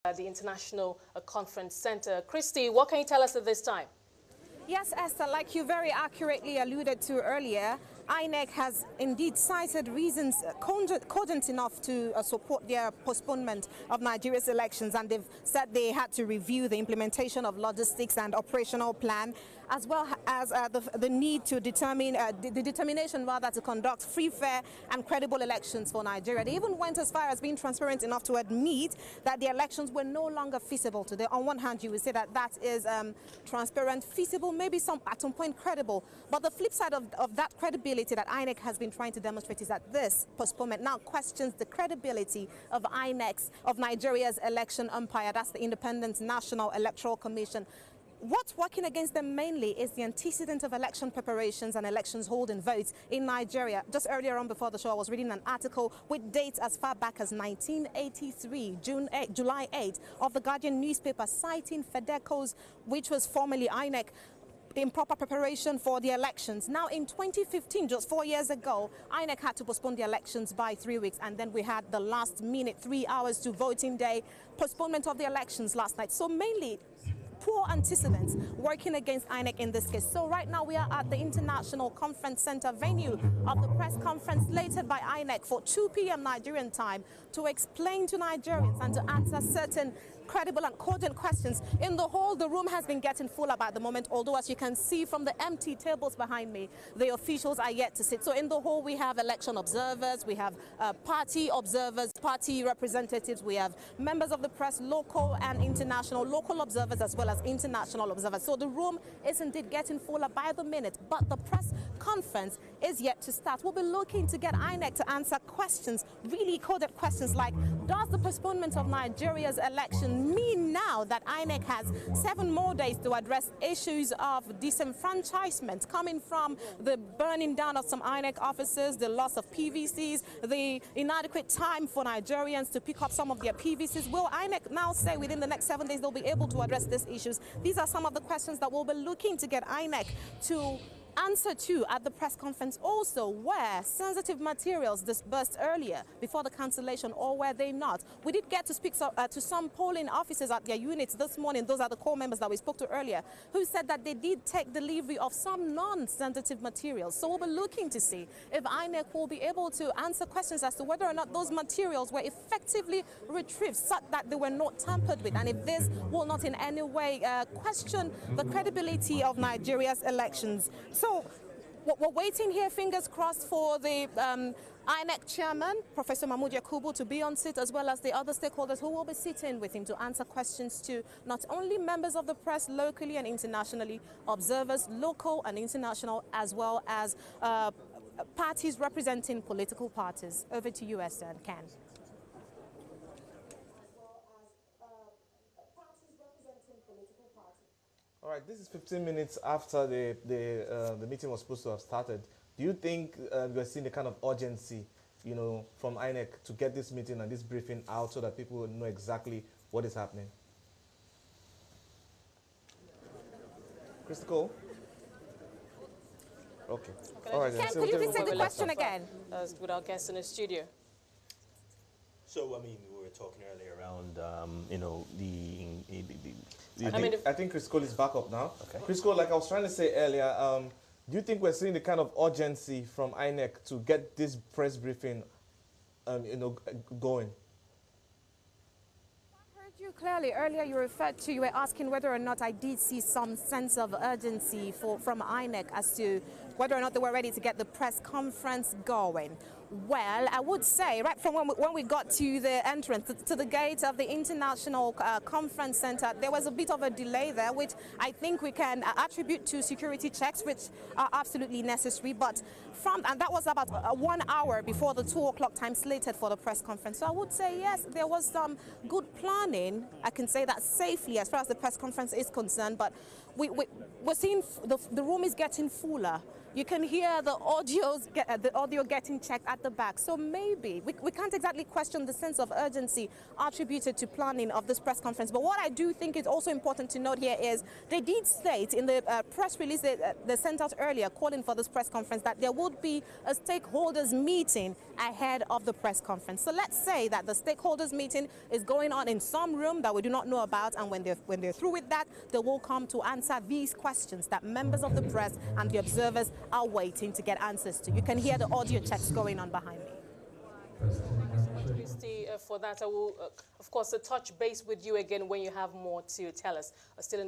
the International Conference Center. Christy, what can you tell us at this time? Yes, Esther, like you very accurately alluded to earlier, Inec has indeed cited reasons cogent enough to support their postponement of Nigeria's elections, and they've said they had to review the implementation of logistics and operational plan, as well as the need to determine the determination rather to conduct free, fair and credible elections for Nigeria. They even went as far as being transparent enough to admit that the elections were no longer feasible today. On one hand, you would say that that is transparent, feasible, maybe at some point credible. But the flip side of that credibility that INEC has been trying to demonstrate is that this postponement now questions the credibility of Nigeria's election umpire. That's the Independent National Electoral Commission. What's working against them mainly is the antecedent of election preparations and elections holding votes in Nigeria. Just earlier on before the show, I was reading an article with dates as far back as 1983, July 8, of the Guardian newspaper, citing FEDECO's, which was formerly INEC, improper preparation for the elections. Now in 2015, just 4 years ago, INEC had to postpone the elections by 3 weeks, and then we had the last minute 3 hours to voting day postponement of the elections last night. So mainly poor antecedents working against INEC in this case. So right now we are at the International Conference Center venue of the press conference slated by INEC for 2 p.m. Nigerian time to explain to Nigerians and to answer certain credible and cogent questions. In the hall, the room has been getting full up at the moment, although as you can see from the empty tables behind me, the officials are yet to sit. So in the hall, we have election observers, we have party observers, party representatives, we have members of the press, local and international, local observers as well as international observers. So the room is indeed getting fuller by the minute, but the press conference is yet to start. We'll be looking to get INEC to answer questions, really coded questions like, does the postponement of Nigeria's election mean now that INEC has 7 more days to address issues of disenfranchisement coming from the burning down of some INEC offices, the loss of PVCs, the inadequate time for Nigerians to pick up some of their PVCs? Will INEC now say within the next 7 days they'll be able to address these issues? These are some of the questions that we'll be looking to get INEC to answer to at the press conference. Also, were sensitive materials disbursed earlier before the cancellation, or were they not? We did get to speak to some polling officers at their units this morning. Those are the core members that we spoke to earlier, who said that they did take delivery of some non-sensitive materials. So we'll be looking to see if INEC will be able to answer questions as to whether or not those materials were effectively retrieved such that they were not tampered with, and if this will not in any way question the credibility of Nigeria's elections. So we're waiting here, fingers crossed, for the INEC chairman, Professor Mahmood Yakubu, to be on seat, as well as the other stakeholders who will be sitting with him to answer questions to not only members of the press locally and internationally, observers local and international, as well as parties representing political parties. Over to you, Esther and Ken. All right, this is 15 minutes after the meeting was supposed to have started. Do you think we're seeing the kind of urgency, from INEC to get this meeting and this briefing out so that people will know exactly what is happening? Christy Cole? Okay. All right. Ken, could you please take the question again? With our guests in the studio. So, I mean, we were talking earlier around, I think Chris Cole is back up now. Okay. Chris Cole, like I was trying to say earlier, do you think we're seeing the kind of urgency from INEC to get this press briefing, going? I heard you clearly. Earlier you were asking whether or not I did see some sense of urgency from INEC as to whether or not they were ready to get the press conference going. Well, I would say right from when we got to the entrance, to the gate of the International Conference Center, there was a bit of a delay there, which I think we can attribute to security checks, which are absolutely necessary. But and that was about 1 hour before the 2 o'clock time slated for the press conference. So I would say, yes, there was some good planning. I can say that safely as far as the press conference is concerned, but we're seeing the room is getting fuller. You can hear the audio getting checked at the back. So maybe we can't exactly question the sense of urgency attributed to planning of this press conference. But what I do think is also important to note here is they did state in the press release they sent out earlier calling for this press conference that there would be a stakeholders meeting ahead of the press conference. So let's say that the stakeholders meeting is going on in some room that we do not know about, and when they're through with that, they will come to answer these questions that members of the press and the observers are waiting to get answers to. You can hear the audio checks going on behind me. Thank you so much, Christy, for that. I will, of course, touch base with you again when you have more to tell us. Still in the